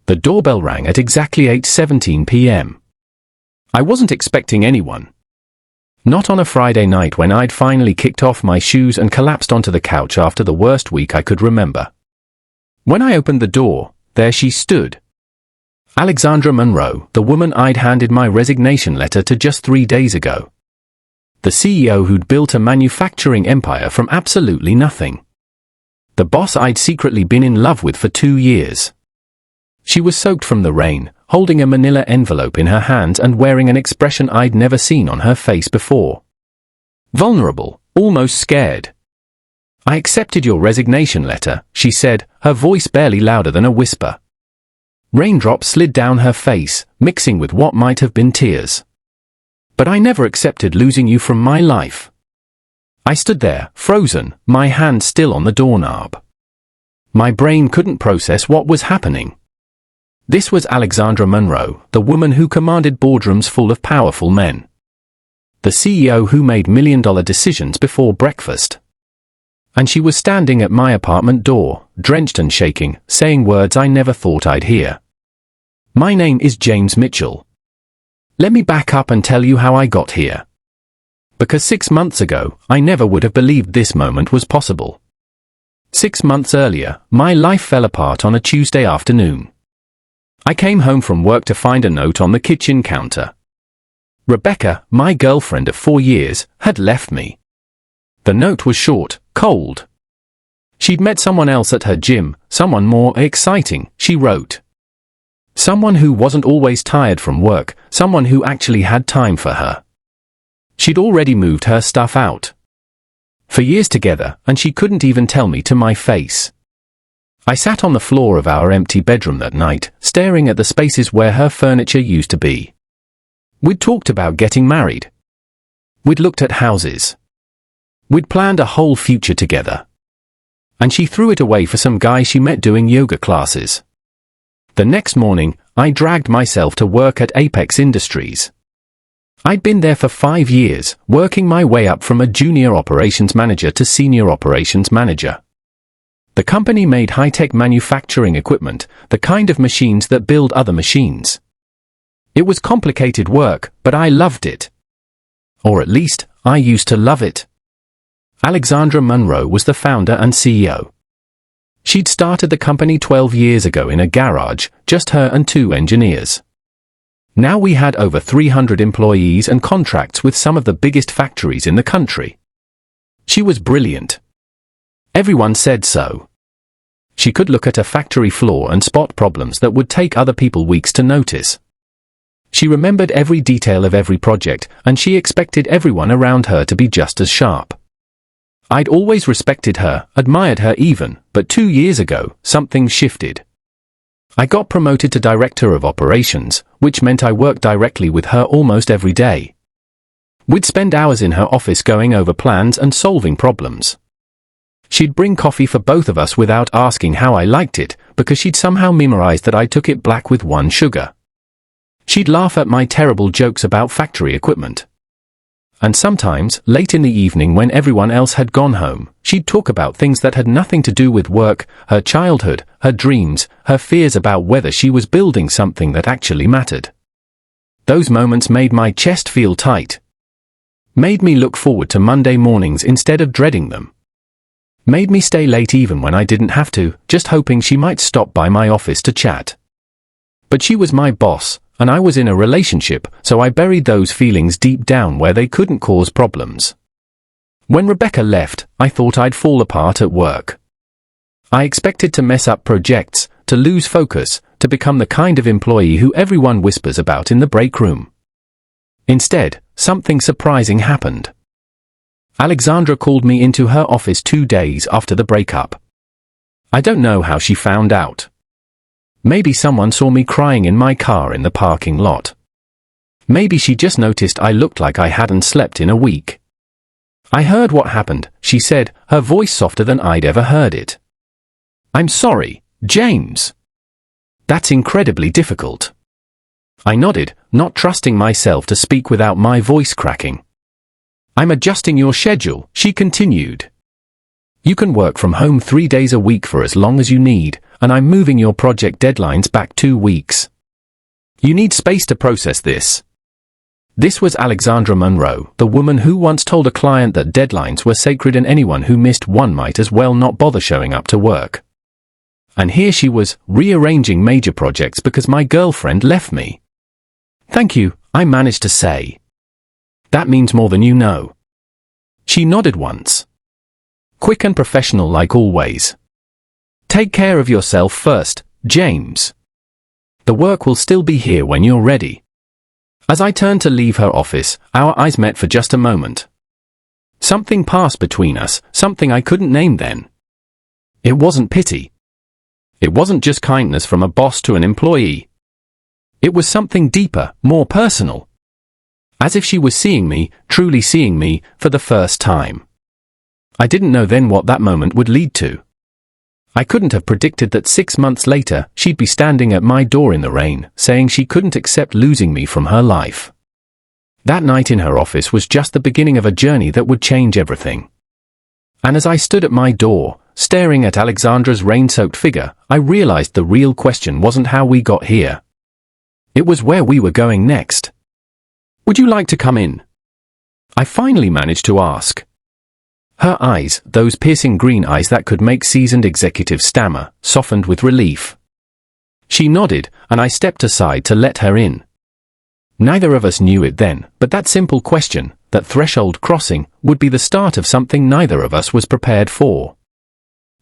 The doorbell rang at exactly 8:17 p.m. I wasn't expecting anyone. Not on a Friday night when I'd finally kicked off my shoes and collapsed onto the couch after the worst week I could remember. When I opened the door, there she stood. Alexandra Monroe, the woman I'd handed my resignation letter to just 3 days ago. The CEO who'd built a manufacturing empire from absolutely nothing. The boss I'd secretly been in love with for 2 years. She was soaked from the rain, holding a manila envelope in her hands and wearing an expression I'd never seen on her face before. Vulnerable, almost scared. "I accepted your resignation letter," she said, her voice barely louder than a whisper. Raindrops slid down her face, mixing with what might have been tears. "But I never accepted losing you from my life." I stood there, frozen, my hand still on the doorknob. My brain couldn't process what was happening. This was Alexandra Monroe, the woman who commanded boardrooms full of powerful men. The CEO who made million-dollar decisions before breakfast. And she was standing at my apartment door, drenched and shaking, saying words I never thought I'd hear. "My name is James Mitchell. Let me back up and tell you how I got here. Because 6 months ago, I never would have believed this moment was possible. 6 months earlier, my life fell apart on a Tuesday afternoon. I came home from work to find a note on the kitchen counter. Rebecca, my girlfriend of 4 years, had left me. The note was short, cold. She'd met someone else at her gym, someone more exciting, she wrote. Someone who wasn't always tired from work, someone who actually had time for her. She'd already moved her stuff out. For years together, and she couldn't even tell me to my face. I sat on the floor of our empty bedroom that night, staring at the spaces where her furniture used to be. We'd talked about getting married. We'd looked at houses. We'd planned a whole future together. And she threw it away for some guy she met doing yoga classes. The next morning, I dragged myself to work at Apex Industries. I'd been there for 5 years, working my way up from a junior operations manager to senior operations manager. The company made high-tech manufacturing equipment, the kind of machines that build other machines. It was complicated work, but I loved it. Or at least, I used to love it. Alexandra Monroe was the founder and CEO. She'd started the company 12 years ago in a garage, just her and 2 engineers. Now we had over 300 employees and contracts with some of the biggest factories in the country. She was brilliant. Everyone said so. She could look at a factory floor and spot problems that would take other people weeks to notice. She remembered every detail of every project, and she expected everyone around her to be just as sharp. I'd always respected her, admired her even, but 2 years ago, something shifted. I got promoted to Director of Operations, which meant I worked directly with her almost every day. We'd spend hours in her office going over plans and solving problems. She'd bring coffee for both of us without asking how I liked it, because she'd somehow memorized that I took it black with 1 sugar. She'd laugh at my terrible jokes about factory equipment. And sometimes, late in the evening when everyone else had gone home, she'd talk about things that had nothing to do with work, her childhood, her dreams, her fears about whether she was building something that actually mattered. Those moments made my chest feel tight. Made me look forward to Monday mornings instead of dreading them. Made me stay late even when I didn't have to, just hoping she might stop by my office to chat. But she was my boss, and I was in a relationship, so I buried those feelings deep down where they couldn't cause problems. When Rebecca left, I thought I'd fall apart at work. I expected to mess up projects, to lose focus, to become the kind of employee who everyone whispers about in the break room. Instead, something surprising happened. Alexandra called me into her office 2 days after the breakup. I don't know how she found out. Maybe someone saw me crying in my car in the parking lot. Maybe she just noticed I looked like I hadn't slept in a week. I heard what happened, she said, her voice softer than I'd ever heard it. I'm sorry, James. That's incredibly difficult. I nodded, not trusting myself to speak without my voice cracking. I'm adjusting your schedule, she continued. You can work from home 3 days a week for as long as you need, and I'm moving your project deadlines back 2 weeks. You need space to process this. This was Alexandra Monroe, the woman who once told a client that deadlines were sacred and anyone who missed one might as well not bother showing up to work. And here she was, rearranging major projects because my girlfriend left me. Thank you, I managed to say. That means more than you know. She nodded once. Quick and professional like always. Take care of yourself first, James. The work will still be here when you're ready. As I turned to leave her office, our eyes met for just a moment. Something passed between us, something I couldn't name then. It wasn't pity. It wasn't just kindness from a boss to an employee. It was something deeper, more personal. As if she was seeing me, truly seeing me, for the first time. I didn't know then what that moment would lead to. I couldn't have predicted that 6 months later, she'd be standing at my door in the rain, saying she couldn't accept losing me from her life. That night in her office was just the beginning of a journey that would change everything. And as I stood at my door, staring at Alexandra's rain-soaked figure, I realized the real question wasn't how we got here. It was where we were going next. Would you like to come in? I finally managed to ask. Her eyes, those piercing green eyes that could make seasoned executives stammer, softened with relief. She nodded, and I stepped aside to let her in. Neither of us knew it then, but that simple question, that threshold crossing, would be the start of something neither of us was prepared for.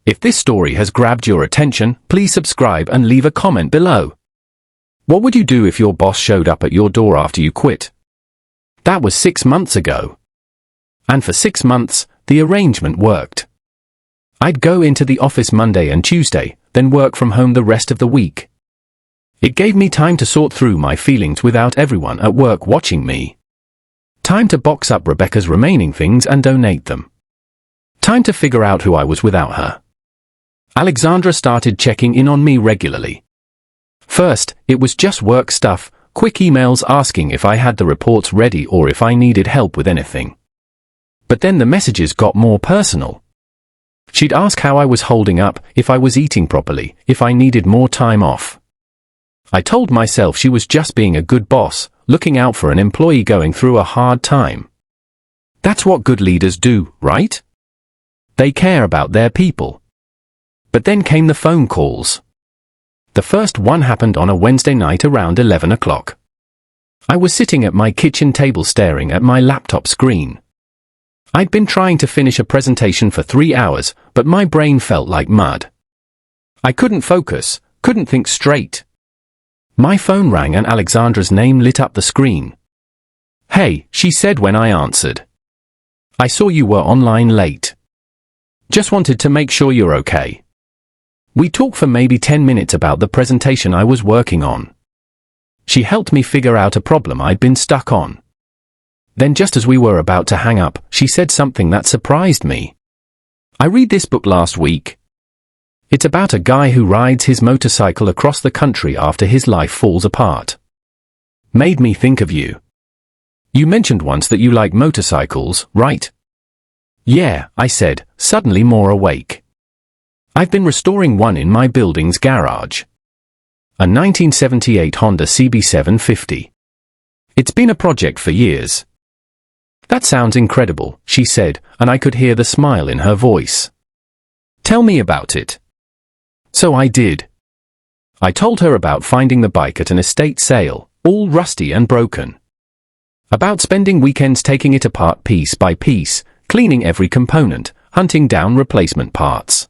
If this story has grabbed your attention, please subscribe and leave a comment below. What would you do if your boss showed up at your door after you quit? That was 6 months ago. And for 6 months, the arrangement worked. I'd go into the office Monday and Tuesday, then work from home the rest of the week. It gave me time to sort through my feelings without everyone at work watching me. Time to box up Rebecca's remaining things and donate them. Time to figure out who I was without her. Alexandra started checking in on me regularly. First, it was just work stuff, quick emails asking if I had the reports ready or if I needed help with anything. But then the messages got more personal. She'd ask how I was holding up, if I was eating properly, if I needed more time off. I told myself she was just being a good boss, looking out for an employee going through a hard time. That's what good leaders do, right? They care about their people. But then came the phone calls. The first one happened on a Wednesday night around 11 o'clock. I was sitting at my kitchen table staring at my laptop screen. I'd been trying to finish a presentation for 3 hours, but my brain felt like mud. I couldn't focus, couldn't think straight. My phone rang and Alexandra's name lit up the screen. "Hey," she said when I answered. "I saw you were online late. Just wanted to make sure you're okay." We talked for maybe 10 minutes about the presentation I was working on. She helped me figure out a problem I'd been stuck on. Then just as we were about to hang up, she said something that surprised me. "I read this book last week. It's about a guy who rides his motorcycle across the country after his life falls apart. Made me think of you. You mentioned once that you like motorcycles, right?" "Yeah," I said, suddenly more awake. "I've been restoring one in my building's garage. A 1978 Honda CB750. It's been a project for years." "That sounds incredible," she said, and I could hear the smile in her voice. "Tell me about it." So I did. I told her about finding the bike at an estate sale, all rusty and broken. About spending weekends taking it apart piece by piece, cleaning every component, hunting down replacement parts.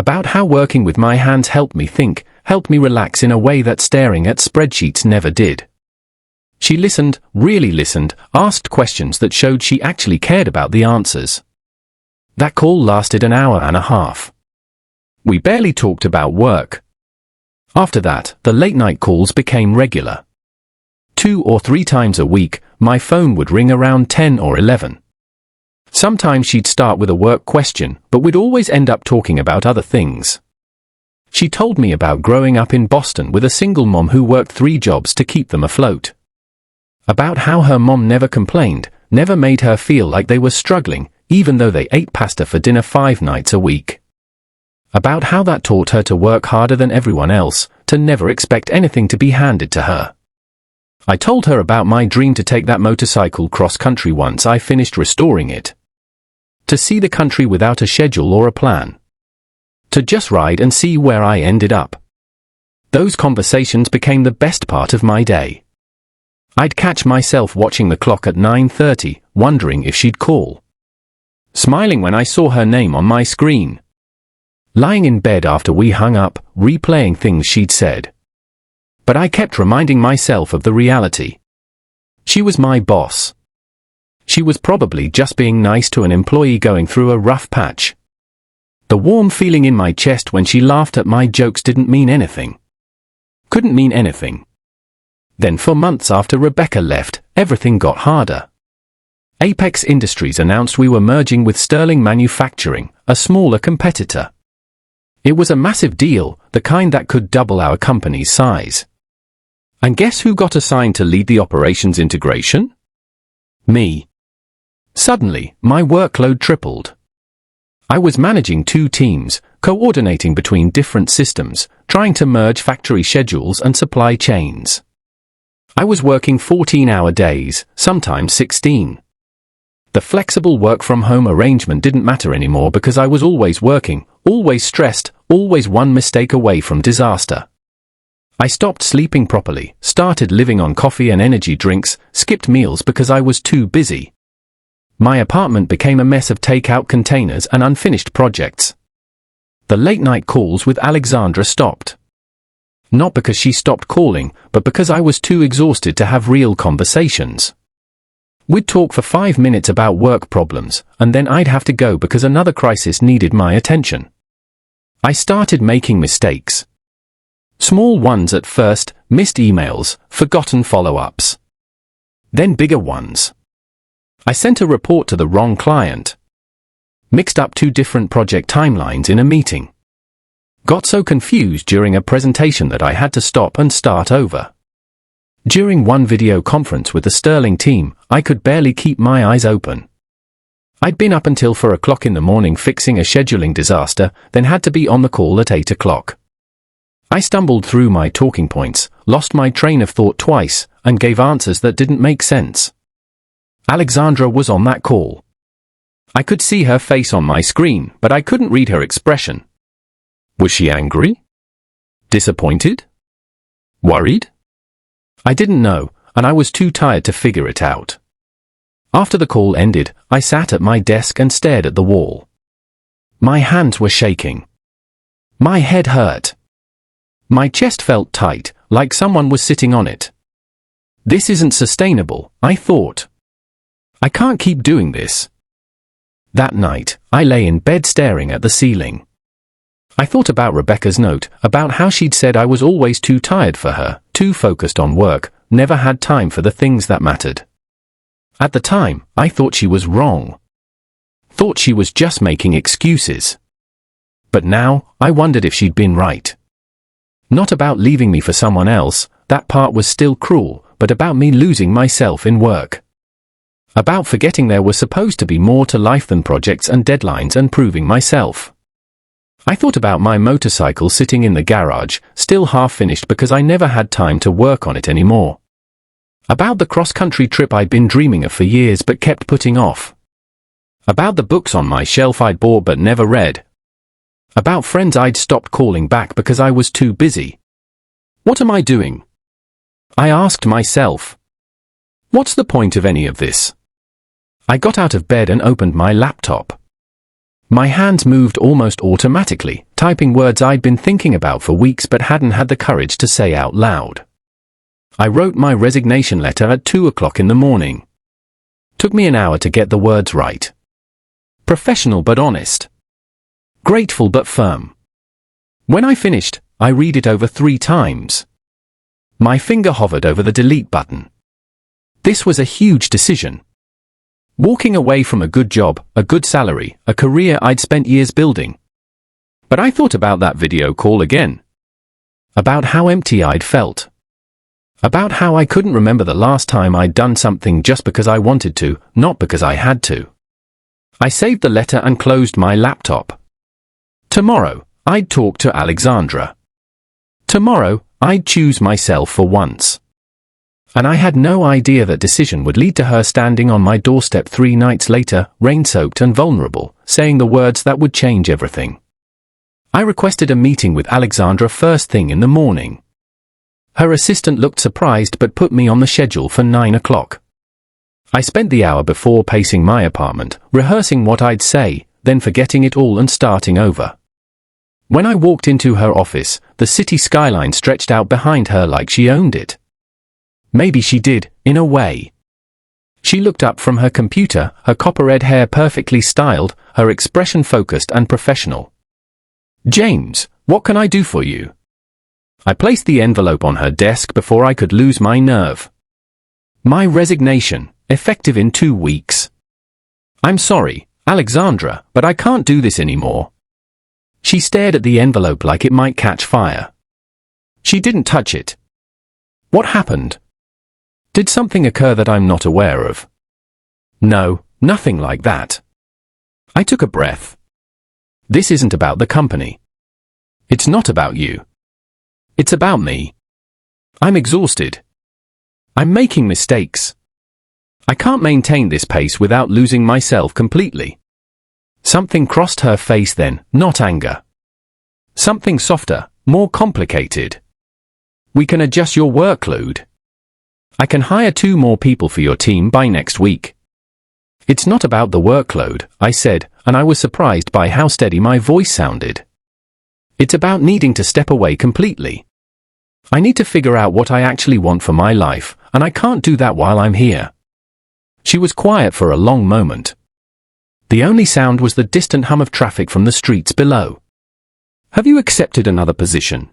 About how working with my hands helped me think, helped me relax in a way that staring at spreadsheets never did. She listened, really listened, asked questions that showed she actually cared about the answers. That call lasted an hour and a half. We barely talked about work. After that, the late-night calls became regular. 2 or 3 times a week, my phone would ring around 10 or 11. Sometimes she'd start with a work question, but we'd always end up talking about other things. She told me about growing up in Boston with a single mom who worked 3 jobs to keep them afloat. About how her mom never complained, never made her feel like they were struggling, even though they ate pasta for dinner 5 nights a week. About how that taught her to work harder than everyone else, to never expect anything to be handed to her. I told her about my dream to take that motorcycle cross-country once I finished restoring it. To see the country without a schedule or a plan. To just ride and see where I ended up. Those conversations became the best part of my day. I'd catch myself watching the clock at 9:30, wondering if she'd call. Smiling when I saw her name on my screen. Lying in bed after we hung up, replaying things she'd said. But I kept reminding myself of the reality. She was my boss. She was probably just being nice to an employee going through a rough patch. The warm feeling in my chest when she laughed at my jokes didn't mean anything. Couldn't mean anything. Then for months after Rebecca left, everything got harder. Apex Industries announced we were merging with Sterling Manufacturing, a smaller competitor. It was a massive deal, the kind that could double our company's size. And guess who got assigned to lead the operations integration? Me. Suddenly, my workload tripled. I was managing 2 teams, coordinating between different systems, trying to merge factory schedules and supply chains. I was working 14-hour days, sometimes 16. The flexible work-from-home arrangement didn't matter anymore because I was always working, always stressed, always one mistake away from disaster. I stopped sleeping properly, started living on coffee and energy drinks, skipped meals because I was too busy. My apartment became a mess of takeout containers and unfinished projects. The late-night calls with Alexandra stopped. Not because she stopped calling, but because I was too exhausted to have real conversations. We'd talk for 5 minutes about work problems, and then I'd have to go because another crisis needed my attention. I started making mistakes. Small ones at first, missed emails, forgotten follow-ups. Then bigger ones. I sent a report to the wrong client. Mixed up 2 different project timelines in a meeting. Got so confused during a presentation that I had to stop and start over. During one video conference with the Sterling team, I could barely keep my eyes open. I'd been up until 4 o'clock in the morning fixing a scheduling disaster, then had to be on the call at 8 o'clock. I stumbled through my talking points, lost my train of thought twice, and gave answers that didn't make sense. Alexandra was on that call. I could see her face on my screen, but I couldn't read her expression. Was she angry? Disappointed? Worried? I didn't know, and I was too tired to figure it out. After the call ended, I sat at my desk and stared at the wall. My hands were shaking. My head hurt. My chest felt tight, like someone was sitting on it. This isn't sustainable, I thought. I can't keep doing this. That night, I lay in bed staring at the ceiling. I thought about Rebecca's note, about how she'd said I was always too tired for her, too focused on work, never had time for the things that mattered. At the time, I thought she was wrong. Thought she was just making excuses. But now, I wondered if she'd been right. Not about leaving me for someone else, that part was still cruel, but about me losing myself in work. About forgetting there was supposed to be more to life than projects and deadlines and proving myself. I thought about my motorcycle sitting in the garage, still half finished because I never had time to work on it anymore. About the cross-country trip I'd been dreaming of for years but kept putting off. About the books on my shelf I'd bought but never read. About friends I'd stopped calling back because I was too busy. What am I doing? I asked myself. What's the point of any of this? I got out of bed and opened my laptop. My hands moved almost automatically, typing words I'd been thinking about for weeks but hadn't had the courage to say out loud. I wrote my resignation letter at 2 o'clock in the morning. Took me an hour to get the words right. Professional but honest. Grateful but firm. When I finished, I read it over 3 times. My finger hovered over the delete button. This was a huge decision. Walking away from a good job, a good salary, a career I'd spent years building. But I thought about that video call again. About how empty I'd felt. About how I couldn't remember the last time I'd done something just because I wanted to, not because I had to. I saved the letter and closed my laptop. Tomorrow, I'd talk to Alexandra. Tomorrow, I'd choose myself for once. And I had no idea that decision would lead to her standing on my doorstep 3 nights later, rain-soaked and vulnerable, saying the words that would change everything. I requested a meeting with Alexandra first thing in the morning. Her assistant looked surprised but put me on the schedule for 9 o'clock. I spent the hour before pacing my apartment, rehearsing what I'd say, then forgetting it all and starting over. When I walked into her office, the city skyline stretched out behind her like she owned it. Maybe she did, in a way. She looked up from her computer, her copper-red hair perfectly styled, her expression focused and professional. "James, what can I do for you?" I placed the envelope on her desk before I could lose my nerve. "My resignation, effective in 2 weeks. I'm sorry, Alexandra, but I can't do this anymore." She stared at the envelope like it might catch fire. She didn't touch it. What happened? Did something occur that I'm not aware of? No, nothing like that. I took a breath. This isn't about the company. It's not about you. It's about me. I'm exhausted. I'm making mistakes. I can't maintain this pace without losing myself completely. Something crossed her face then, not anger. Something softer, more complicated. "We can adjust your workload. I can hire 2 more people for your team by next week." "It's not about the workload," I said, and I was surprised by how steady my voice sounded. "It's about needing to step away completely. I need to figure out what I actually want for my life, and I can't do that while I'm here." She was quiet for a long moment. The only sound was the distant hum of traffic from the streets below. "Have you accepted another position?"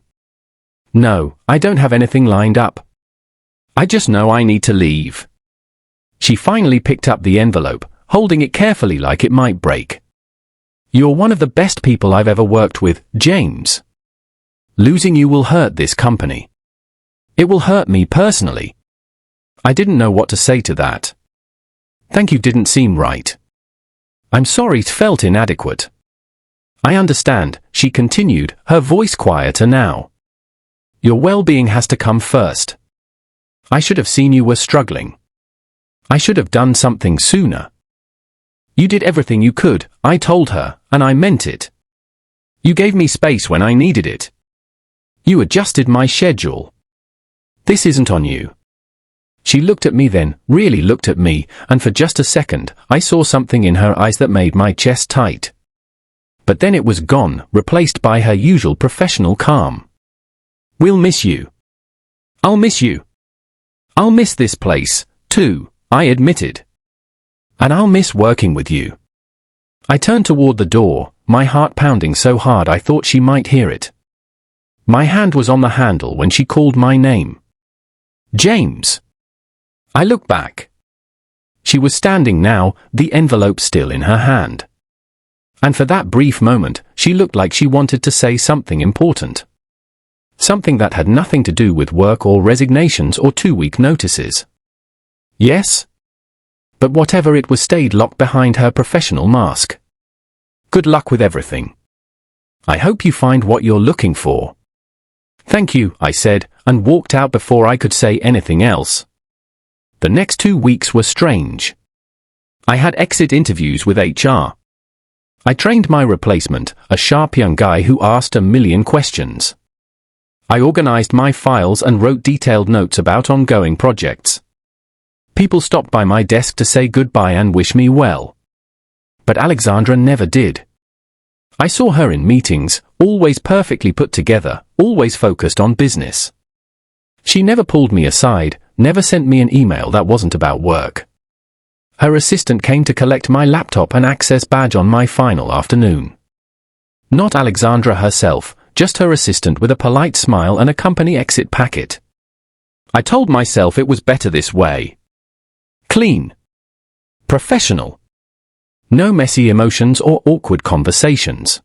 "No, I don't have anything lined up. I just know I need to leave." She finally picked up the envelope, holding it carefully like it might break. "You're one of the best people I've ever worked with, James. Losing you will hurt this company. It will hurt me personally." I didn't know what to say to that. "Thank you" didn't seem right. "I'm sorry" it felt inadequate. "I understand," she continued, her voice quieter now. "Your well-being has to come first. I should have seen you were struggling. I should have done something sooner." "You did everything you could," I told her, and I meant it. "You gave me space when I needed it. You adjusted my schedule. This isn't on you." She looked at me then, really looked at me, and for just a second, I saw something in her eyes that made my chest tight. But then it was gone, replaced by her usual professional calm. "We'll miss you. I'll miss you. I'll miss this place, too," I admitted. "And I'll miss working with you." I turned toward the door, my heart pounding so hard I thought she might hear it. My hand was on the handle when she called my name. "James." I looked back. She was standing now, the envelope still in her hand. And for that brief moment, she looked like she wanted to say something important. Something that had nothing to do with work or resignations or 2-week notices. Yes? But whatever it was stayed locked behind her professional mask. "Good luck with everything. I hope you find what you're looking for." "Thank you," I said, and walked out before I could say anything else. The next 2 weeks were strange. I had exit interviews with HR. I trained my replacement, a sharp young guy who asked a million questions. I organized my files and wrote detailed notes about ongoing projects. People stopped by my desk to say goodbye and wish me well. But Alexandra never did. I saw her in meetings, always perfectly put together, always focused on business. She never pulled me aside, never sent me an email that wasn't about work. Her assistant came to collect my laptop and access badge on my final afternoon. Not Alexandra herself, just her assistant with a polite smile and a company exit packet. I told myself it was better this way. Clean. Professional. No messy emotions or awkward conversations.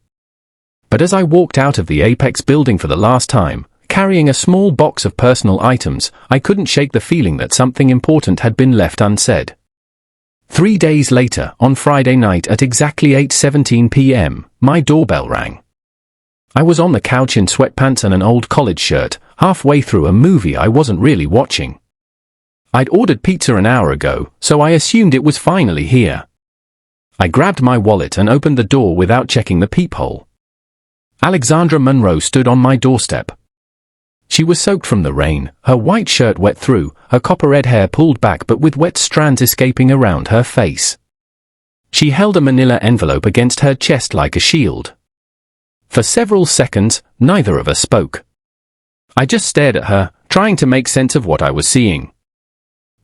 But as I walked out of the Apex building for the last time, carrying a small box of personal items, I couldn't shake the feeling that something important had been left unsaid. 3 days later, on Friday night at exactly 8:17 p.m., my doorbell rang. I was on the couch in sweatpants and an old college shirt, halfway through a movie I wasn't really watching. I'd ordered pizza an hour ago, so I assumed it was finally here. I grabbed my wallet and opened the door without checking the peephole. Alexandra Monroe stood on my doorstep. She was soaked from the rain, her white shirt wet through, her copper-red hair pulled back but with wet strands escaping around her face. She held a manila envelope against her chest like a shield. For several seconds, neither of us spoke. I just stared at her, trying to make sense of what I was seeing.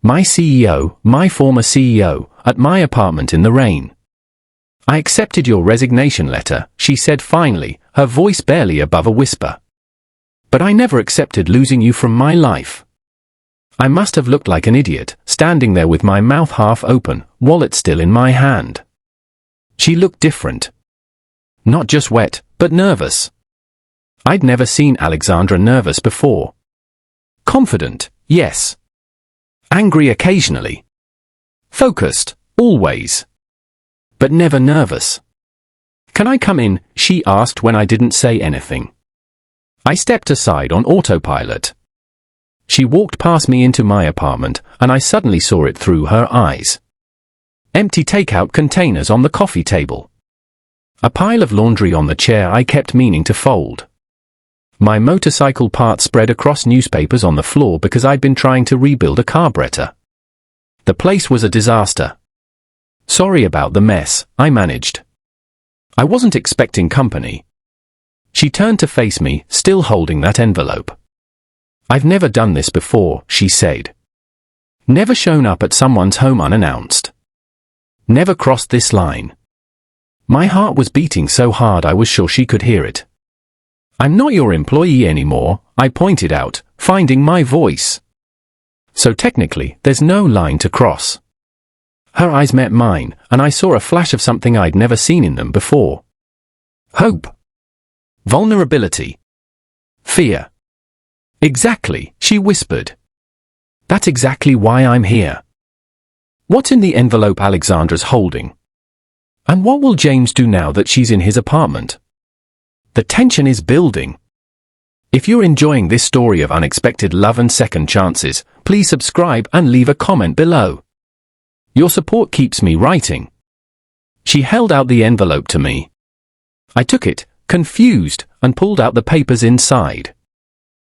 My CEO, my former CEO, at my apartment in the rain. I accepted your resignation letter, she said finally, her voice barely above a whisper. But I never accepted losing you from my life. I must have looked like an idiot, standing there with my mouth half open, wallet still in my hand. She looked different. Not just wet, but nervous. I'd never seen Alexandra nervous before. Confident, yes. Angry occasionally. Focused, always. But never nervous. "Can I come in?" she asked when I didn't say anything. I stepped aside on autopilot. She walked past me into my apartment, and I suddenly saw it through her eyes. Empty takeout containers on the coffee table. A pile of laundry on the chair I kept meaning to fold. My motorcycle parts spread across newspapers on the floor because I'd been trying to rebuild a carburetor. The place was a disaster. Sorry about the mess, I managed. I wasn't expecting company. She turned to face me, still holding that envelope. "I've never done this before," she said. "Never shown up at someone's home unannounced. Never crossed this line." My heart was beating so hard I was sure she could hear it. "I'm not your employee anymore," I pointed out, finding my voice. "So technically, there's no line to cross." Her eyes met mine, and I saw a flash of something I'd never seen in them before. Hope. Vulnerability. Fear. "Exactly," she whispered. "That's exactly why I'm here." What's in the envelope Alexandra's holding? And what will James do now that she's in his apartment? The tension is building. If you're enjoying this story of unexpected love and second chances, please subscribe and leave a comment below. Your support keeps me writing. She held out the envelope to me. I took it, confused, and pulled out the papers inside.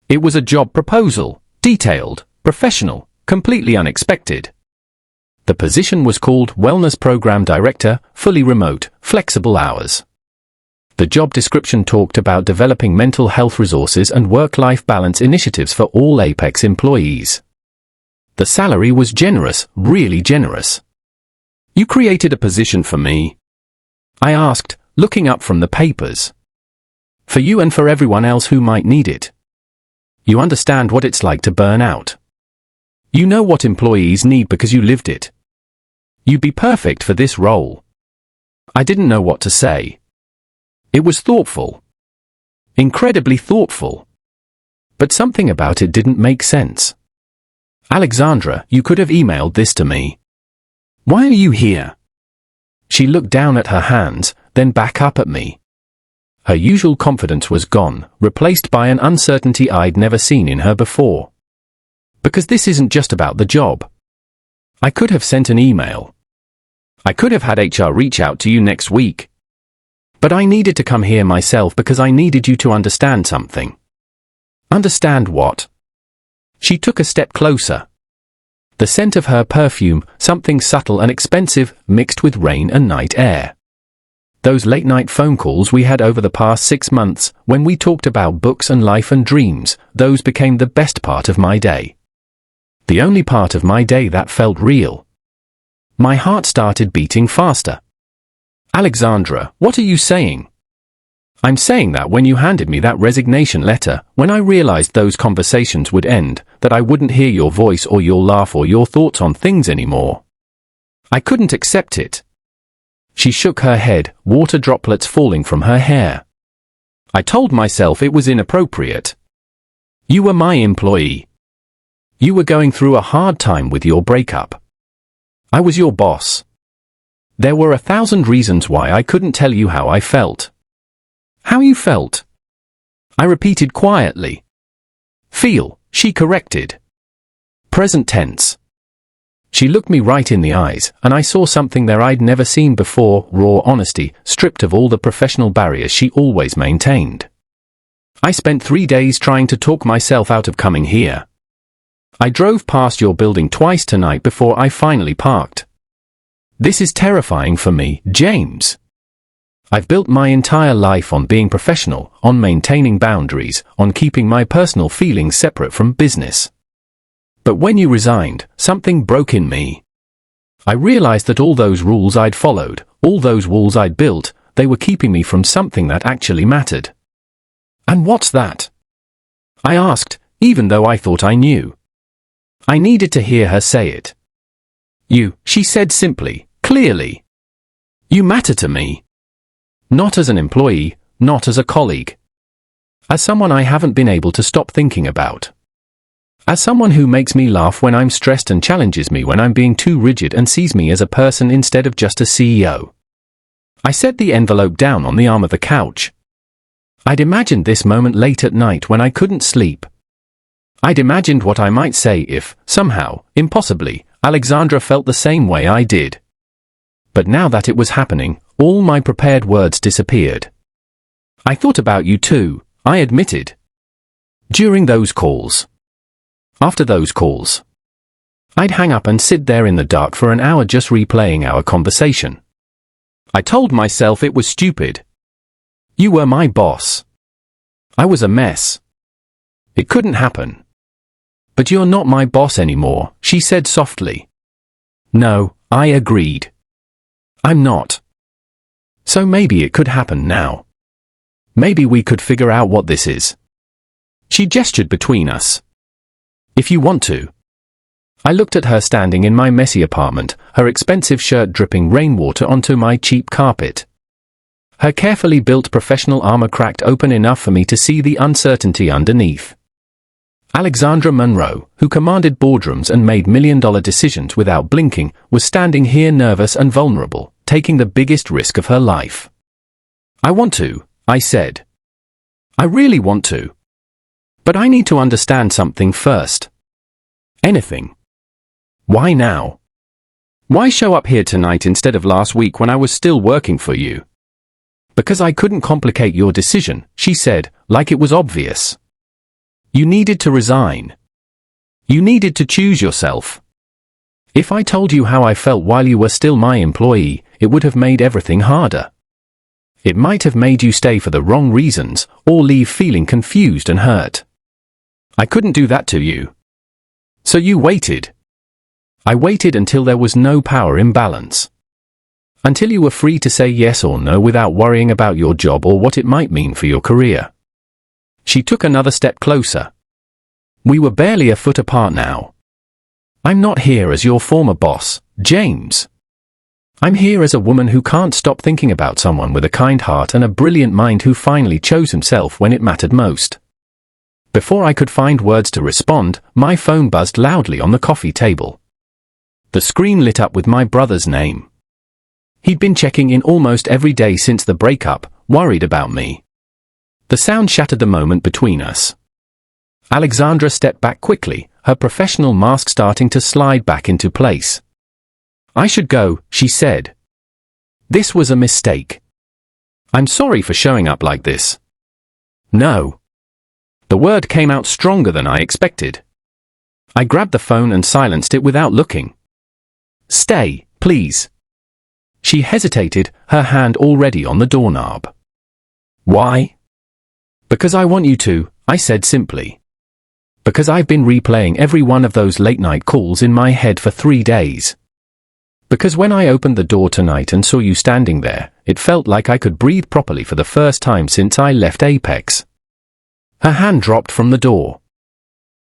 It was a job proposal, detailed, professional, completely unexpected. The position was called Wellness Program Director, fully remote, flexible hours. The job description talked about developing mental health resources and work-life balance initiatives for all Apex employees. The salary was generous, really generous. "You created a position for me?" I asked, looking up from the papers. "For you and for everyone else who might need it. You understand what it's like to burn out. You know what employees need because you lived it. You'd be perfect for this role." I didn't know what to say. It was thoughtful. Incredibly thoughtful. But something about it didn't make sense. "Alexandra, you could have emailed this to me. Why are you here?" She looked down at her hands, then back up at me. Her usual confidence was gone, replaced by an uncertainty I'd never seen in her before. "Because this isn't just about the job." I could have sent an email. I could have had HR reach out to you next week. But I needed to come here myself because I needed you to understand something. Understand what? She took a step closer. The scent of her perfume, something subtle and expensive, mixed with rain and night air. Those late-night phone calls we had over the past 6 months, when we talked about books and life and dreams, those became the best part of my day. The only part of my day that felt real. My heart started beating faster. "Alexandra, what are you saying?" "I'm saying that when you handed me that resignation letter, when I realized those conversations would end, that I wouldn't hear your voice or your laugh or your thoughts on things anymore. I couldn't accept it." She shook her head, water droplets falling from her hair. "I told myself it was inappropriate. You were my employee. You were going through a hard time with your breakup. I was your boss. There were 1,000 reasons why I couldn't tell you how I felt." "How you felt?" I repeated quietly. Feel, she corrected. Present tense. She looked me right in the eyes, and I saw something there I'd never seen before, raw honesty, stripped of all the professional barriers she always maintained. I spent 3 days trying to talk myself out of coming here. I drove past your building twice tonight before I finally parked. This is terrifying for me, James. I've built my entire life on being professional, on maintaining boundaries, on keeping my personal feelings separate from business. But when you resigned, something broke in me. I realized that all those rules I'd followed, all those walls I'd built, they were keeping me from something that actually mattered. And what's that? I asked, even though I thought I knew. I needed to hear her say it. You, she said simply, clearly. You matter to me. Not as an employee, not as a colleague. As someone I haven't been able to stop thinking about. As someone who makes me laugh when I'm stressed and challenges me when I'm being too rigid and sees me as a person instead of just a CEO. I set the envelope down on the arm of the couch. I'd imagined this moment late at night when I couldn't sleep. I'd imagined what I might say if, somehow, impossibly, Alexandra felt the same way I did. But now that it was happening, all my prepared words disappeared. I thought about you too, I admitted. During those calls. After those calls. I'd hang up and sit there in the dark for an hour just replaying our conversation. I told myself it was stupid. You were my boss. I was a mess. It couldn't happen. But you're not my boss anymore, she said softly. No, I agreed. I'm not. So maybe it could happen now. Maybe we could figure out what this is. She gestured between us. If you want to. I looked at her standing in my messy apartment, her expensive shirt dripping rainwater onto my cheap carpet. Her carefully built professional armor cracked open enough for me to see the uncertainty underneath. Alexandra Monroe, who commanded boardrooms and made million-dollar decisions without blinking, was standing here nervous and vulnerable, taking the biggest risk of her life. I want to, I said. I really want to. But I need to understand something first. Anything. Why now? Why show up here tonight instead of last week when I was still working for you? Because I couldn't complicate your decision, she said, like it was obvious. You needed to resign. You needed to choose yourself. If I told you how I felt while you were still my employee, it would have made everything harder. It might have made you stay for the wrong reasons, or leave feeling confused and hurt. I couldn't do that to you. So you waited. I waited until there was no power imbalance. Until you were free to say yes or no without worrying about your job or what it might mean for your career. She took another step closer. We were barely a foot apart now. I'm not here as your former boss, James. I'm here as a woman who can't stop thinking about someone with a kind heart and a brilliant mind who finally chose himself when it mattered most. Before I could find words to respond, my phone buzzed loudly on the coffee table. The screen lit up with my brother's name. He'd been checking in almost every day since the breakup, worried about me. The sound shattered the moment between us. Alexandra stepped back quickly, her professional mask starting to slide back into place. I should go, she said. This was a mistake. I'm sorry for showing up like this. No. The word came out stronger than I expected. I grabbed the phone and silenced it without looking. Stay, please. She hesitated, her hand already on the doorknob. Why? Because I want you to, I said simply. Because I've been replaying every one of those late-night calls in my head for 3 days. Because when I opened the door tonight and saw you standing there, it felt like I could breathe properly for the first time since I left Apex. Her hand dropped from the door.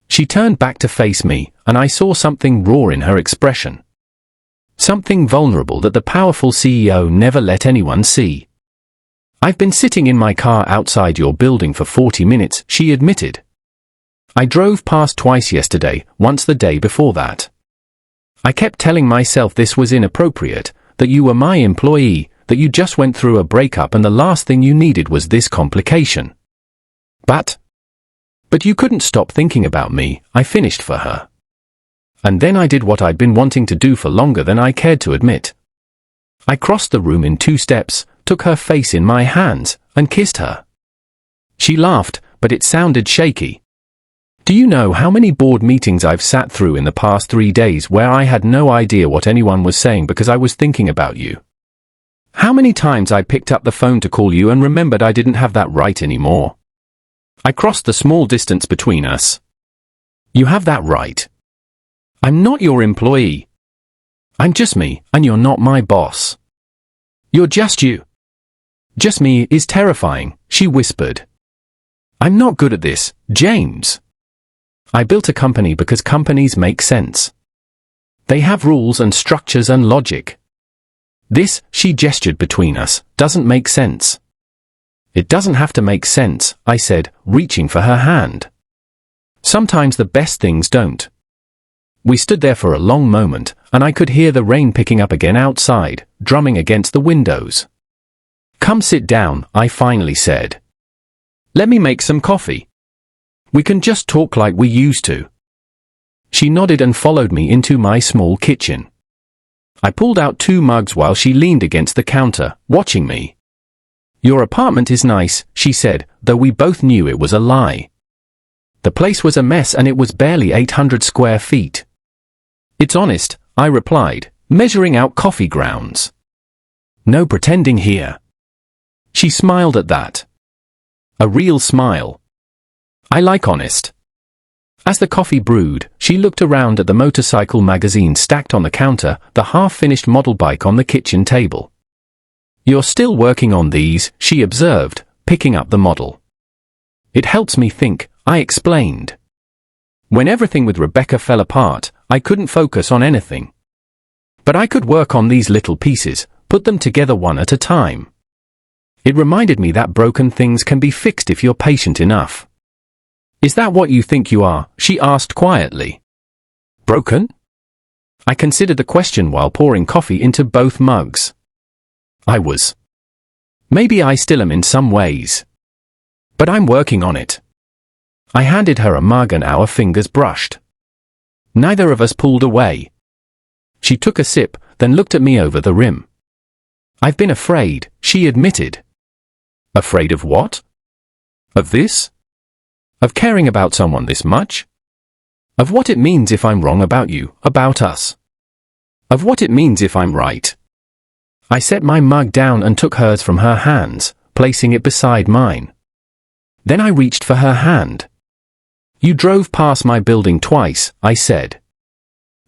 She turned back to face me, and I saw something raw in her expression. Something vulnerable that the powerful CEO never let anyone see. I've been sitting in my car outside your building for 40 minutes, she admitted. I drove past twice yesterday, once the day before that. I kept telling myself this was inappropriate, that you were my employee, that you just went through a breakup and the last thing you needed was this complication. But you couldn't stop thinking about me, I finished for her. And then I did what I'd been wanting to do for longer than I cared to admit. I crossed the room in 2 steps, took her face in my hands, and kissed her. She laughed, but it sounded shaky. Do you know how many board meetings I've sat through in the past 3 days where I had no idea what anyone was saying because I was thinking about you? How many times I picked up the phone to call you and remembered I didn't have that right anymore? I crossed the small distance between us. You have that right. I'm not your employee. I'm just me, and you're not my boss. You're just you. Just me is terrifying, she whispered. I'm not good at this, James. I built a company because companies make sense. They have rules and structures and logic. This, she gestured between us, doesn't make sense. It doesn't have to make sense, I said, reaching for her hand. Sometimes the best things don't. We stood there for a long moment, and I could hear the rain picking up again outside, drumming against the windows. Come sit down, I finally said. Let me make some coffee. We can just talk like we used to. She nodded and followed me into my small kitchen. I pulled out 2 mugs while she leaned against the counter, watching me. Your apartment is nice, she said, though we both knew it was a lie. The place was a mess and it was barely 800 square feet. It's honest, I replied, measuring out coffee grounds. No pretending here. She smiled at that. A real smile. I like honest. As the coffee brewed, she looked around at the motorcycle magazine stacked on the counter, the half-finished model bike on the kitchen table. You're still working on these, she observed, picking up the model. It helps me think, I explained. When everything with Rebecca fell apart, I couldn't focus on anything. But I could work on these little pieces, put them together one at a time. It reminded me that broken things can be fixed if you're patient enough. Is that what you think you are? She asked quietly. Broken? I considered the question while pouring coffee into both mugs. I was. Maybe I still am in some ways. But I'm working on it. I handed her a mug and our fingers brushed. Neither of us pulled away. She took a sip, then looked at me over the rim. I've been afraid, she admitted. Afraid of what? Of this? Of caring about someone this much? Of what it means if I'm wrong about you, about us? Of what it means if I'm right? I set my mug down and took hers from her hands, placing it beside mine. Then I reached for her hand. You drove past my building twice, I said.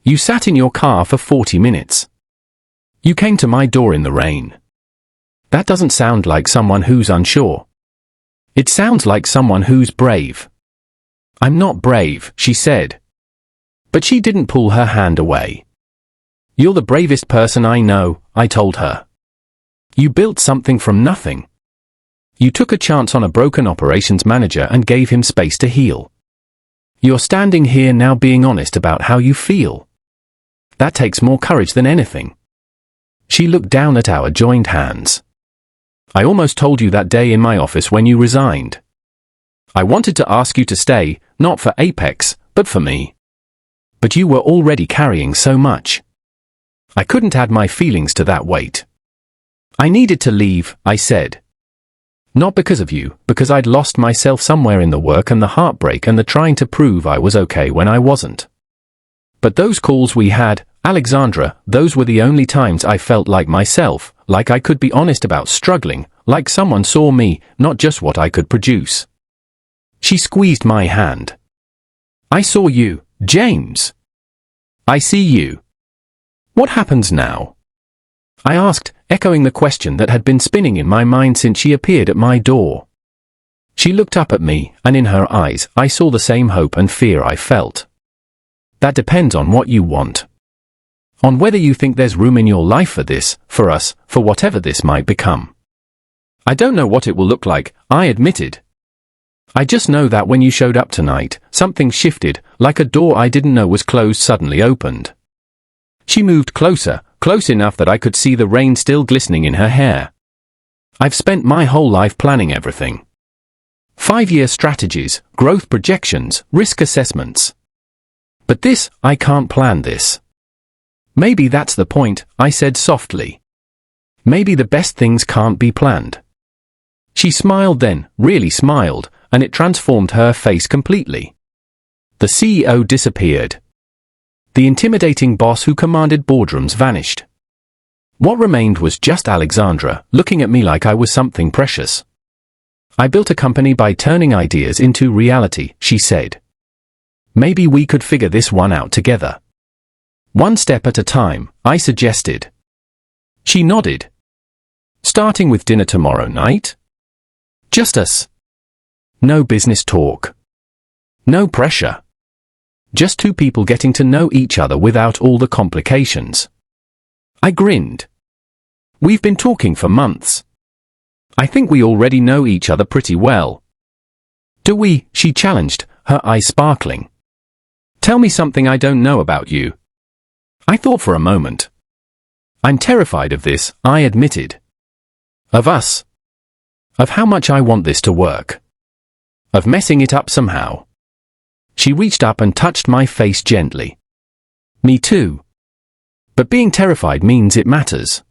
You sat in your car for 40 minutes. You came to my door in the rain. That doesn't sound like someone who's unsure. It sounds like someone who's brave. I'm not brave, she said. But she didn't pull her hand away. You're the bravest person I know, I told her. You built something from nothing. You took a chance on a broken operations manager and gave him space to heal. You're standing here now being honest about how you feel. That takes more courage than anything. She looked down at our joined hands. I almost told you that day in my office when you resigned. I wanted to ask you to stay, not for Apex, but for me. But you were already carrying so much. I couldn't add my feelings to that weight. I needed to leave, I said. Not because of you, because I'd lost myself somewhere in the work and the heartbreak and the trying to prove I was okay when I wasn't. But those calls we had, Alexandra, those were the only times I felt like myself, like I could be honest about struggling, like someone saw me, not just what I could produce. She squeezed my hand. I saw you, James. I see you. What happens now? I asked, echoing the question that had been spinning in my mind since she appeared at my door. She looked up at me, and in her eyes I saw the same hope and fear I felt. That depends on what you want. On whether you think there's room in your life for this, for us, for whatever this might become. I don't know what it will look like, I admitted. I just know that when you showed up tonight, something shifted, like a door I didn't know was closed suddenly opened. She moved closer, close enough that I could see the rain still glistening in her hair. I've spent my whole life planning everything. 5-year strategies, growth projections, risk assessments. But this, I can't plan this. Maybe that's the point, I said softly. Maybe the best things can't be planned. She smiled then, really smiled, and it transformed her face completely. The CEO disappeared. The intimidating boss who commanded boardrooms vanished. What remained was just Alexandra, looking at me like I was something precious. I built a company by turning ideas into reality, she said. Maybe we could figure this one out together. One step at a time, I suggested. She nodded. Starting with dinner tomorrow night? Just us. No business talk. No pressure. Just two people getting to know each other without all the complications. I grinned. We've been talking for months. I think we already know each other pretty well. Do we? She challenged, her eyes sparkling. Tell me something I don't know about you. I thought for a moment. I'm terrified of this, I admitted. Of us. Of how much I want this to work. Of messing it up somehow. She reached up and touched my face gently. Me too. But being terrified means it matters.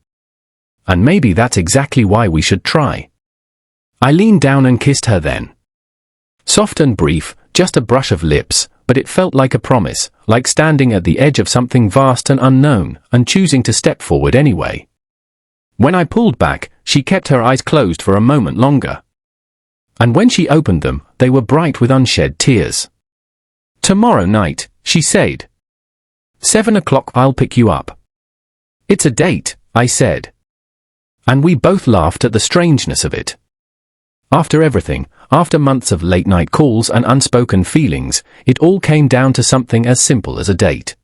And maybe that's exactly why we should try. I leaned down and kissed her then. Soft and brief, just a brush of lips, but it felt like a promise, like standing at the edge of something vast and unknown, and choosing to step forward anyway. When I pulled back, she kept her eyes closed for a moment longer. And when she opened them, they were bright with unshed tears. Tomorrow night, she said. 7 o'clock, I'll pick you up. It's a date, I said. And we both laughed at the strangeness of it. After everything, after months of late-night calls and unspoken feelings, it all came down to something as simple as a date.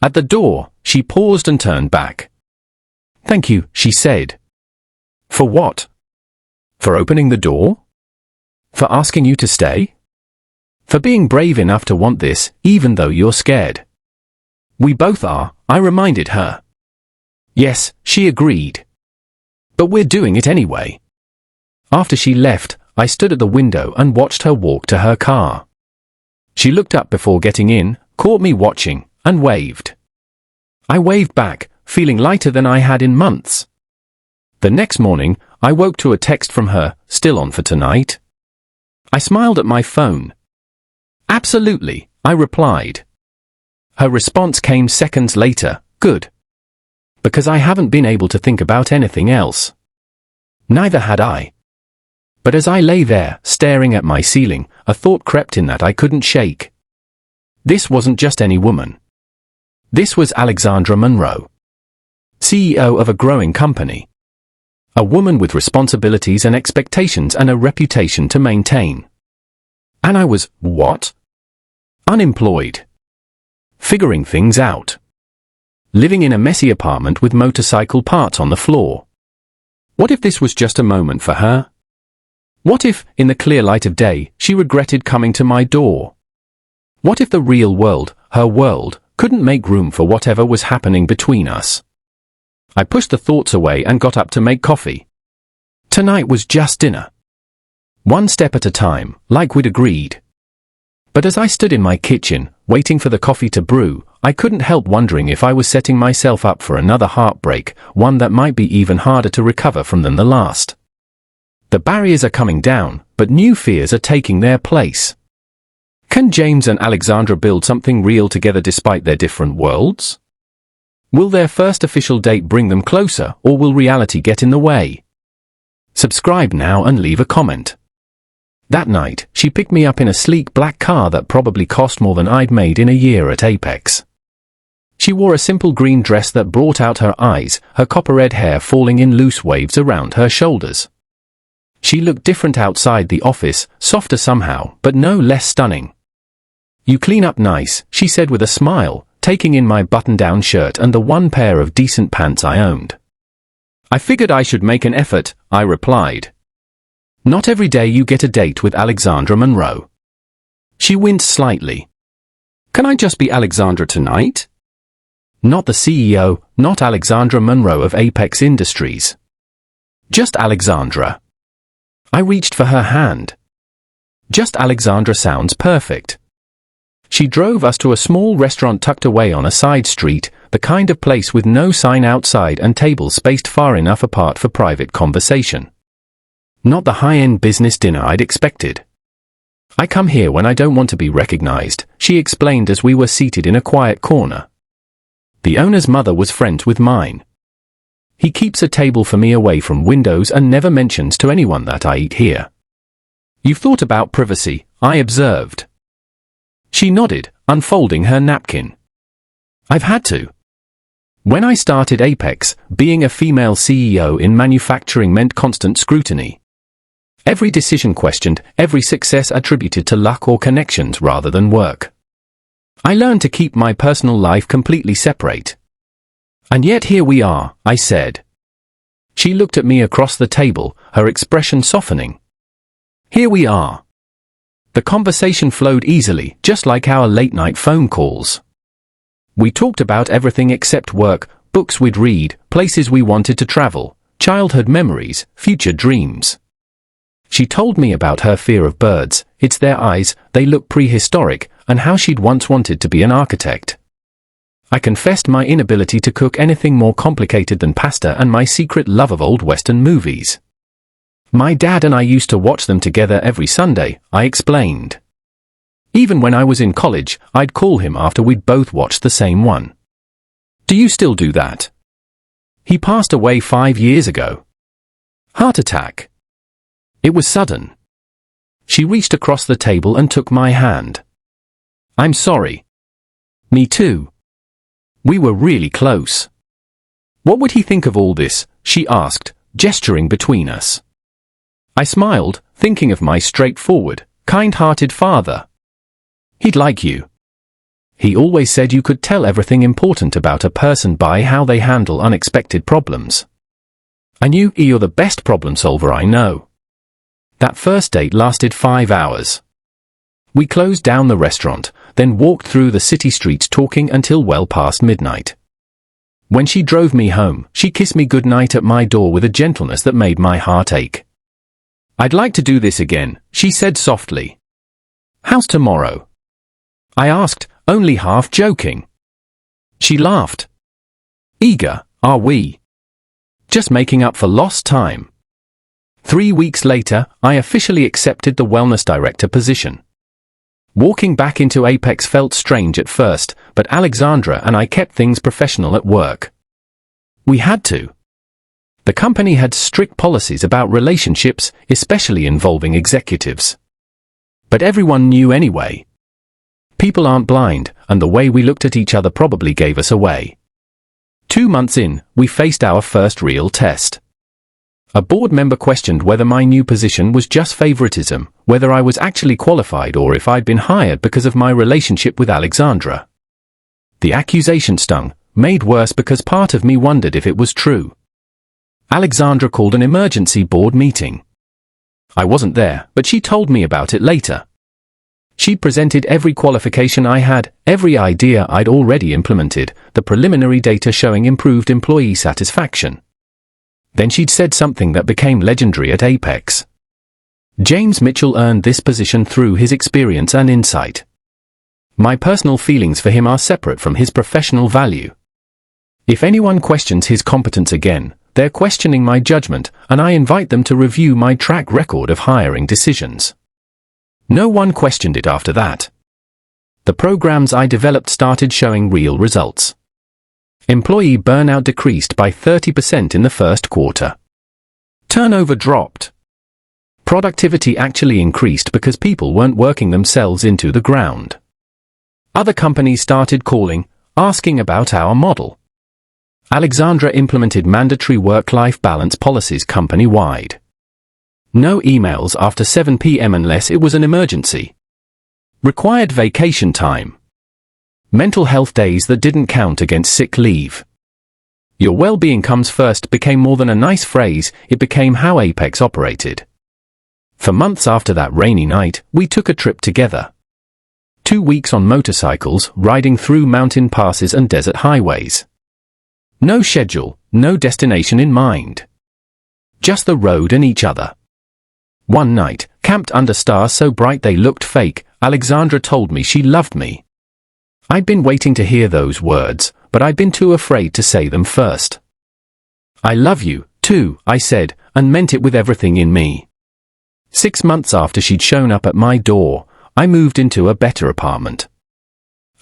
At the door, she paused and turned back. Thank you, she said. For what? For opening the door? For asking you to stay? For being brave enough to want this, even though you're scared. We both are, I reminded her. Yes, she agreed. But we're doing it anyway. After she left, I stood at the window and watched her walk to her car. She looked up before getting in, caught me watching, and waved. I waved back, feeling lighter than I had in months. The next morning, I woke to a text from her, still on for tonight. I smiled at my phone. Absolutely, I replied. Her response came seconds later, good. Because I haven't been able to think about anything else. Neither had I. But as I lay there, staring at my ceiling, a thought crept in that I couldn't shake. This wasn't just any woman. This was Alexandra Monroe. CEO of a growing company. A woman with responsibilities and expectations and a reputation to maintain. And I was, what? Unemployed. Figuring things out. Living in a messy apartment with motorcycle parts on the floor. What if this was just a moment for her? What if, in the clear light of day, she regretted coming to my door? What if the real world, her world, couldn't make room for whatever was happening between us? I pushed the thoughts away and got up to make coffee. Tonight was just dinner. One step at a time, like we'd agreed. But as I stood in my kitchen, waiting for the coffee to brew, I couldn't help wondering if I was setting myself up for another heartbreak, one that might be even harder to recover from than the last. The barriers are coming down, but new fears are taking their place. Can James and Alexandra build something real together despite their different worlds? Will their first official date bring them closer, or will reality get in the way? Subscribe now and leave a comment. That night, she picked me up in a sleek black car that probably cost more than I'd made in a year at Apex. She wore a simple green dress that brought out her eyes, her copper-red hair falling in loose waves around her shoulders. She looked different outside the office, softer somehow, but no less stunning. You clean up nice, she said with a smile, taking in my button-down shirt and the one pair of decent pants I owned. I figured I should make an effort, I replied. Not every day you get a date with Alexandra Monroe. She winced slightly. Can I just be Alexandra tonight? Not the CEO, not Alexandra Monroe of Apex Industries. Just Alexandra. I reached for her hand. Just Alexandra sounds perfect. She drove us to a small restaurant tucked away on a side street, the kind of place with no sign outside and tables spaced far enough apart for private conversation. Not the high-end business dinner I'd expected. I come here when I don't want to be recognized, she explained as we were seated in a quiet corner. The owner's mother was friends with mine. He keeps a table for me away from windows and never mentions to anyone that I eat here. You've thought about privacy, I observed. She nodded, unfolding her napkin. I've had to. When I started Apex, being a female CEO in manufacturing meant constant scrutiny. Every decision questioned, every success attributed to luck or connections rather than work. I learned to keep my personal life completely separate. And yet here we are, I said. She looked at me across the table, her expression softening. Here we are. The conversation flowed easily, just like our late-night phone calls. We talked about everything except work, books we'd read, places we wanted to travel, childhood memories, future dreams. She told me about her fear of birds, it's their eyes, they look prehistoric, and how she'd once wanted to be an architect. I confessed my inability to cook anything more complicated than pasta and my secret love of old Western movies. My dad and I used to watch them together every Sunday, I explained. Even when I was in college, I'd call him after we'd both watched the same one. Do you still do that? He passed away 5 years ago. Heart attack. It was sudden. She reached across the table and took my hand. I'm sorry. Me too. We were really close. What would he think of all this? She asked, gesturing between us. I smiled, thinking of my straightforward, kind-hearted father. He'd like you. He always said you could tell everything important about a person by how they handle unexpected problems. I knew you're the best problem solver I know. That first date lasted 5 hours. We closed down the restaurant, then walked through the city streets talking until well past midnight. When she drove me home, she kissed me goodnight at my door with a gentleness that made my heart ache. I'd like to do this again, she said softly. How's tomorrow? I asked, only half joking. She laughed. Eager, are we? Just making up for lost time. 3 weeks later, I officially accepted the wellness director position. Walking back into Apex felt strange at first, but Alexandra and I kept things professional at work. We had to. The company had strict policies about relationships, especially involving executives. But everyone knew anyway. People aren't blind, and the way we looked at each other probably gave us away. 2 months in, we faced our first real test. A board member questioned whether my new position was just favoritism, whether I was actually qualified or if I'd been hired because of my relationship with Alexandra. The accusation stung, made worse because part of me wondered if it was true. Alexandra called an emergency board meeting. I wasn't there, but she told me about it later. She presented every qualification I had, every idea I'd already implemented, the preliminary data showing improved employee satisfaction. Then she'd said something that became legendary at Apex. James Mitchell earned this position through his experience and insight. My personal feelings for him are separate from his professional value. If anyone questions his competence again, they're questioning my judgment, and I invite them to review my track record of hiring decisions. No one questioned it after that. The programs I developed started showing real results. Employee burnout decreased by 30% in the first quarter. Turnover dropped. Productivity actually increased because people weren't working themselves into the ground. Other companies started calling, asking about our model. Alexandra implemented mandatory work-life balance policies company-wide. No emails after 7 p.m. unless it was an emergency. Required vacation time. Mental health days that didn't count against sick leave. Your well-being comes first became more than a nice phrase, it became how Apex operated. For months after that rainy night, we took a trip together. 2 weeks on motorcycles, riding through mountain passes and desert highways. No schedule, no destination in mind. Just the road and each other. One night, camped under stars so bright they looked fake, Alexandra told me she loved me. I'd been waiting to hear those words, but I'd been too afraid to say them first. I love you, too, I said, and meant it with everything in me. 6 months after she'd shown up at my door, I moved into a better apartment.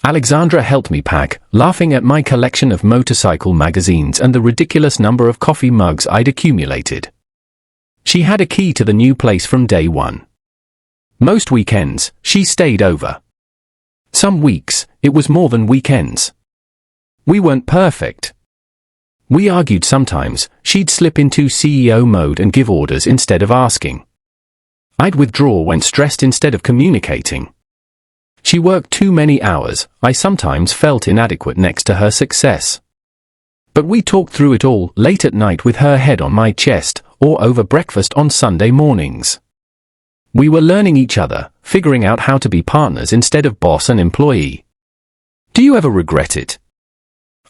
Alexandra helped me pack, laughing at my collection of motorcycle magazines and the ridiculous number of coffee mugs I'd accumulated. She had a key to the new place from day one. Most weekends, she stayed over. Some weeks, it was more than weekends. We weren't perfect. We argued sometimes. She'd slip into CEO mode and give orders instead of asking. I'd withdraw when stressed instead of communicating. She worked too many hours. I sometimes felt inadequate next to her success. But we talked through it all late at night with her head on my chest, or over breakfast on Sunday mornings. We were learning each other, figuring out how to be partners instead of boss and employee. Do you ever regret it?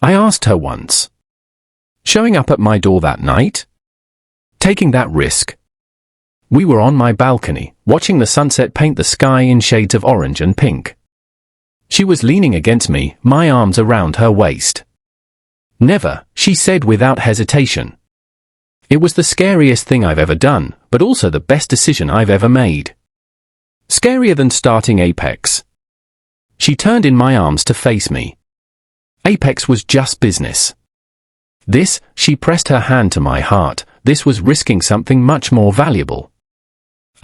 I asked her once. Showing up at my door that night? Taking that risk? We were on my balcony, watching the sunset paint the sky in shades of orange and pink. She was leaning against me, my arms around her waist. Never, she said without hesitation. It was the scariest thing I've ever done, but also the best decision I've ever made. Scarier than starting Apex. She turned in my arms to face me. Apex was just business. This, she pressed her hand to my heart, this was risking something much more valuable.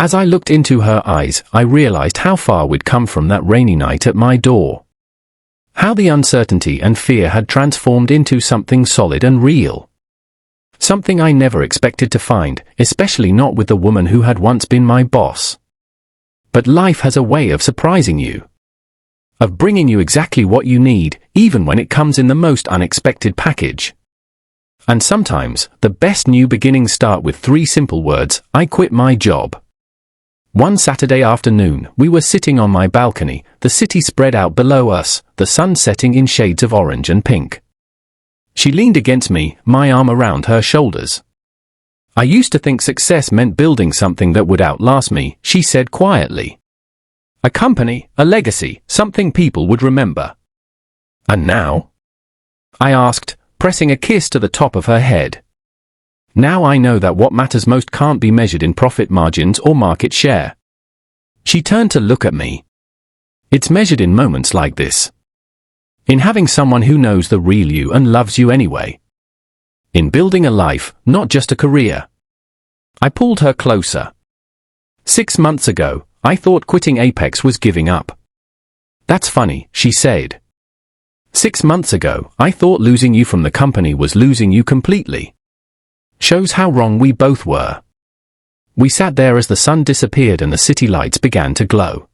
As I looked into her eyes, I realized how far we'd come from that rainy night at my door. How the uncertainty and fear had transformed into something solid and real. Something I never expected to find, especially not with the woman who had once been my boss. But life has a way of surprising you. Of bringing you exactly what you need, even when it comes in the most unexpected package. And sometimes, the best new beginnings start with 3 simple words: I quit my job. One Saturday afternoon, we were sitting on my balcony, the city spread out below us, the sun setting in shades of orange and pink. She leaned against me, my arm around her shoulders. I used to think success meant building something that would outlast me, she said quietly. A company, a legacy, something people would remember. And now? I asked, pressing a kiss to the top of her head. Now I know that what matters most can't be measured in profit margins or market share. She turned to look at me. It's measured in moments like this. In having someone who knows the real you and loves you anyway. In building a life, not just a career. I pulled her closer. 6 months ago, I thought quitting Apex was giving up. That's funny, she said. 6 months ago, I thought losing you from the company was losing you completely. Shows how wrong we both were. We sat there as the sun disappeared and the city lights began to glow.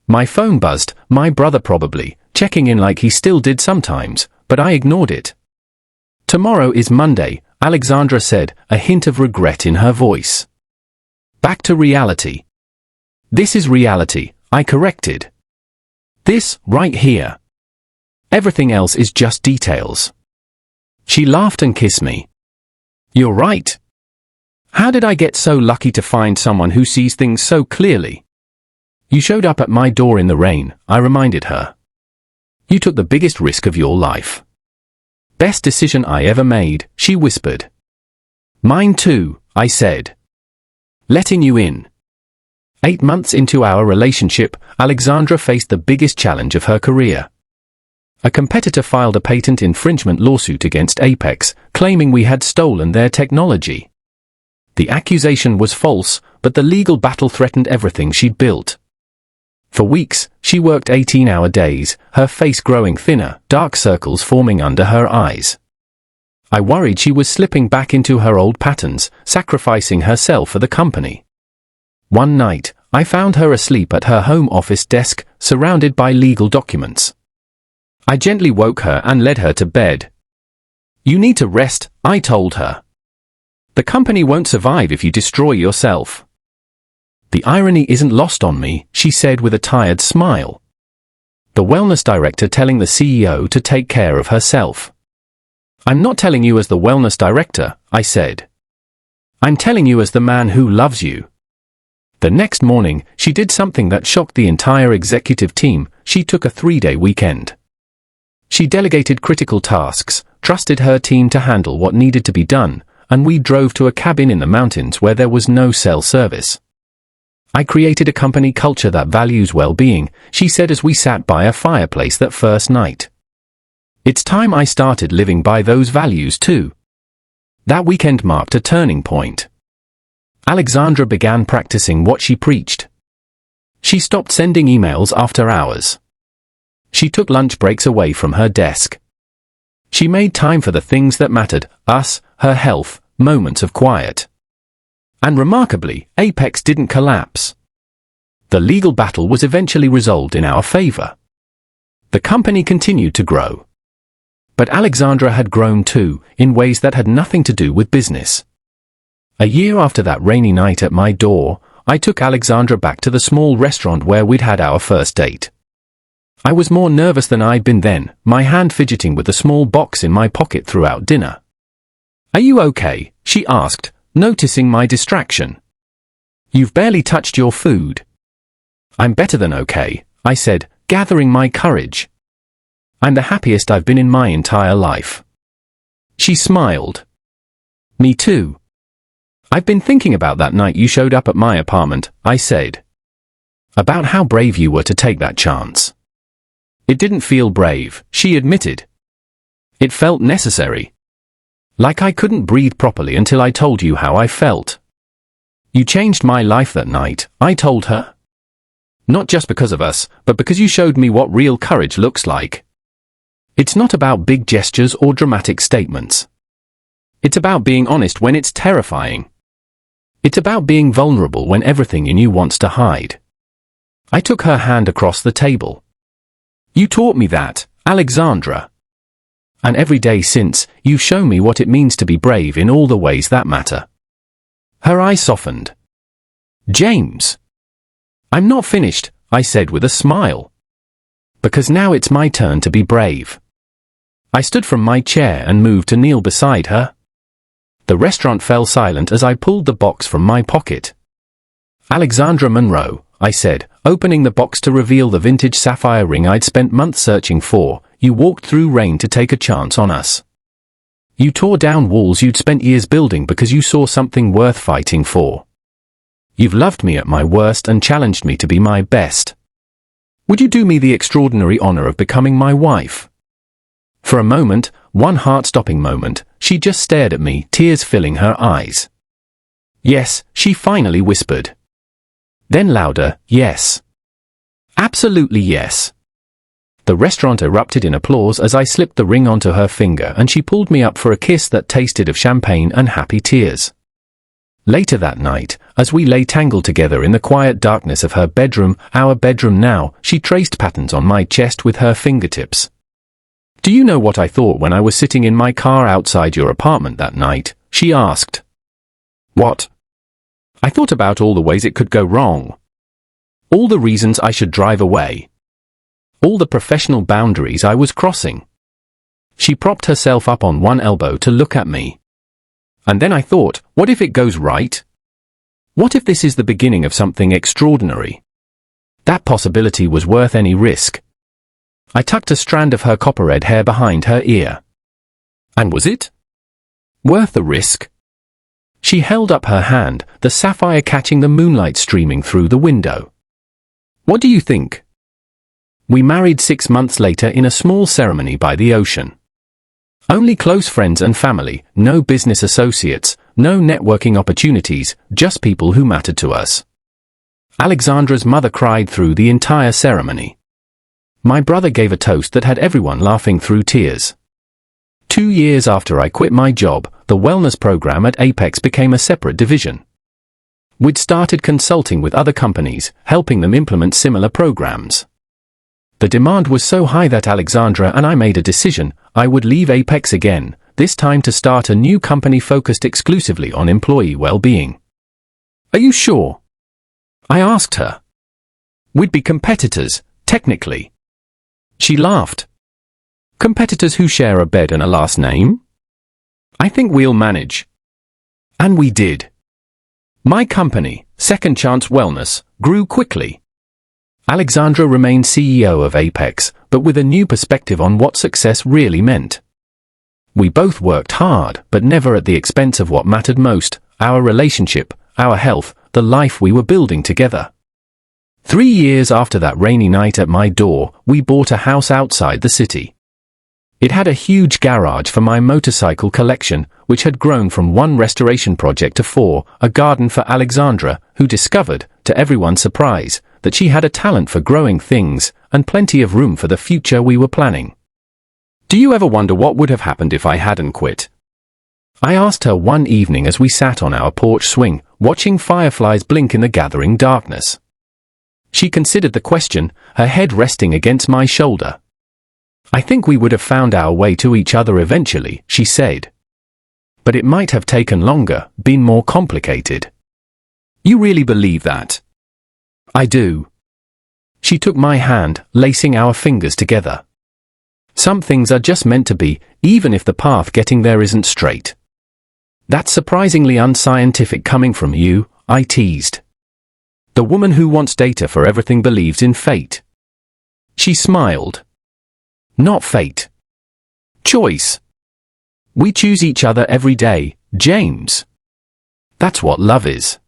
My phone buzzed, my brother probably, checking in like he still did sometimes, but I ignored it. Tomorrow is Monday, Alexandra said, a hint of regret in her voice. Back to reality. This is reality, I corrected. This, right here. Everything else is just details. She laughed and kissed me. You're right. How did I get so lucky to find someone who sees things so clearly? You showed up at my door in the rain, I reminded her. You took the biggest risk of your life. Best decision I ever made, she whispered. Mine too, I said. Letting you in. 8 months into our relationship, Alexandra faced the biggest challenge of her career. A competitor filed a patent infringement lawsuit against Apex, claiming we had stolen their technology. The accusation was false, but the legal battle threatened everything she'd built. For weeks, she worked 18-hour days, her face growing thinner, dark circles forming under her eyes. I worried she was slipping back into her old patterns, sacrificing herself for the company. One night, I found her asleep at her home office desk, surrounded by legal documents. I gently woke her and led her to bed. You need to rest, I told her. The company won't survive if you destroy yourself. The irony isn't lost on me, she said with a tired smile. The wellness director telling the CEO to take care of herself. I'm not telling you as the wellness director, I said. I'm telling you as the man who loves you. The next morning, she did something that shocked the entire executive team. She took a 3-day weekend. She delegated critical tasks, trusted her team to handle what needed to be done, and we drove to a cabin in the mountains where there was no cell service. I created a company culture that values well-being, she said as we sat by a fireplace that first night. It's time I started living by those values too. That weekend marked a turning point. Alexandra began practicing what she preached. She stopped sending emails after hours. She took lunch breaks away from her desk. She made time for the things that mattered, us, her health, moments of quiet. And remarkably, Apex didn't collapse. The legal battle was eventually resolved in our favor. The company continued to grow. But Alexandra had grown too, in ways that had nothing to do with business. A year after that rainy night at my door, I took Alexandra back to the small restaurant where we'd had our first date. I was more nervous than I'd been then, my hand fidgeting with the small box in my pocket throughout dinner. "Are you okay?" she asked, noticing my distraction. "You've barely touched your food." "I'm better than okay," I said, gathering my courage. "I'm the happiest I've been in my entire life." She smiled. "Me too." "I've been thinking about that night you showed up at my apartment," I said. "About how brave you were to take that chance." "It didn't feel brave," she admitted. "It felt necessary. Like I couldn't breathe properly until I told you how I felt." "You changed my life that night," I told her. "Not just because of us, but because you showed me what real courage looks like. It's not about big gestures or dramatic statements. It's about being honest when it's terrifying. It's about being vulnerable when everything in you wants to hide." I took her hand across the table. "You taught me that, Alexandra. And every day since, you've shown me what it means to be brave in all the ways that matter." Her eyes softened. "James." "I'm not finished," I said with a smile. "Because now it's my turn to be brave." I stood from my chair and moved to kneel beside her. The restaurant fell silent as I pulled the box from my pocket. "Alexandra Monroe," I said, opening the box to reveal the vintage sapphire ring I'd spent months searching for, "you walked through rain to take a chance on us. You tore down walls you'd spent years building because you saw something worth fighting for. You've loved me at my worst and challenged me to be my best. Would you do me the extraordinary honor of becoming my wife?" For a moment, one heart-stopping moment, she just stared at me, tears filling her eyes. "Yes," she finally whispered. Then louder, "Yes. Absolutely yes." The restaurant erupted in applause as I slipped the ring onto her finger and she pulled me up for a kiss that tasted of champagne and happy tears. Later that night, as we lay tangled together in the quiet darkness of her bedroom, our bedroom now, she traced patterns on my chest with her fingertips. "Do you know what I thought when I was sitting in my car outside your apartment that night?" she asked. "What?" "I thought about all the ways it could go wrong. All the reasons I should drive away. All the professional boundaries I was crossing." She propped herself up on one elbow to look at me. "And then I thought, what if it goes right? What if this is the beginning of something extraordinary? That possibility was worth any risk." I tucked a strand of her copper-red hair behind her ear. "And was it? Worth the risk?" She held up her hand, the sapphire catching the moonlight streaming through the window. "What do you think?" We married 6 months later in a small ceremony by the ocean. Only close friends and family, no business associates, no networking opportunities, just people who mattered to us. Alexandra's mother cried through the entire ceremony. My brother gave a toast that had everyone laughing through tears. 2 years after I quit my job, the wellness program at Apex became a separate division. We'd started consulting with other companies, helping them implement similar programs. The demand was so high that Alexandra and I made a decision: I would leave Apex again, this time to start a new company focused exclusively on employee well-being. "Are you sure?" I asked her. "We'd be competitors, technically." She laughed. "Competitors who share a bed and a last name? I think we'll manage." And we did. My company, Second Chance Wellness, grew quickly. Alexandra remained CEO of Apex, but with a new perspective on what success really meant. We both worked hard, but never at the expense of what mattered most: our relationship, our health, the life we were building together. 3 years after that rainy night at my door, we bought a house outside the city. It had a huge garage for my motorcycle collection, which had grown from 1 restoration project to 4, a garden for Alexandra, who discovered, to everyone's surprise, that she had a talent for growing things, and plenty of room for the future we were planning. Do you ever wonder what would have happened if I hadn't quit? I asked her one evening as we sat on our porch swing, watching fireflies blink in the gathering darkness. She considered the question, her head resting against my shoulder. I think we would have found our way to each other eventually, she said. But it might have taken longer, been more complicated. You really believe that? I do. She took my hand, lacing our fingers together. Some things are just meant to be, even if the path getting there isn't straight. That's surprisingly unscientific coming from you, I teased. The woman who wants data for everything believes in fate. She smiled. Not fate. Choice. We choose each other every day, James. That's what love is.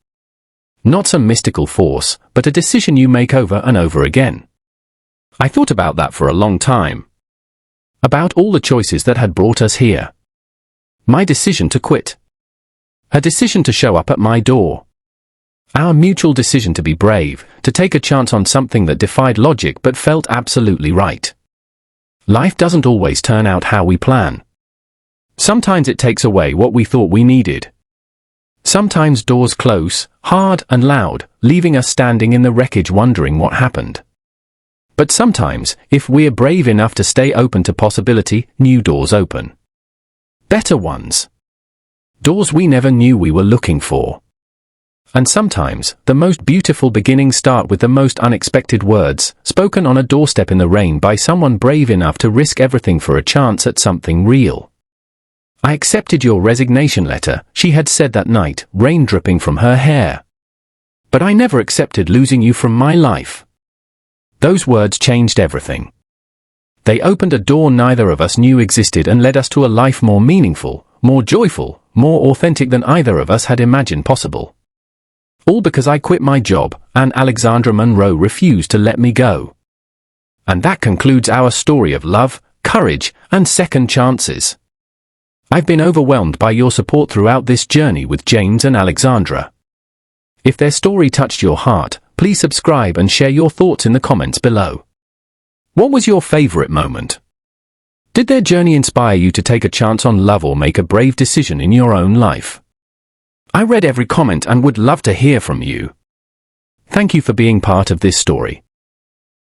Not some mystical force, but a decision you make over and over again. I thought about that for a long time. About all the choices that had brought us here. My decision to quit. Her decision to show up at my door. Our mutual decision to be brave, to take a chance on something that defied logic but felt absolutely right. Life doesn't always turn out how we plan. Sometimes it takes away what we thought we needed. Sometimes doors close, hard and loud, leaving us standing in the wreckage wondering what happened. But sometimes, if we're brave enough to stay open to possibility, new doors open. Better ones. Doors we never knew we were looking for. And sometimes, the most beautiful beginnings start with the most unexpected words, spoken on a doorstep in the rain by someone brave enough to risk everything for a chance at something real. I accepted your resignation letter, she had said that night, rain dripping from her hair. But I never accepted losing you from my life. Those words changed everything. They opened a door neither of us knew existed and led us to a life more meaningful, more joyful, more authentic than either of us had imagined possible. All because I quit my job, and Alexandra Monroe refused to let me go. And that concludes our story of love, courage, and second chances. I've been overwhelmed by your support throughout this journey with James and Alexandra. If their story touched your heart, please subscribe and share your thoughts in the comments below. What was your favorite moment? Did their journey inspire you to take a chance on love or make a brave decision in your own life? I read every comment and would love to hear from you. Thank you for being part of this story.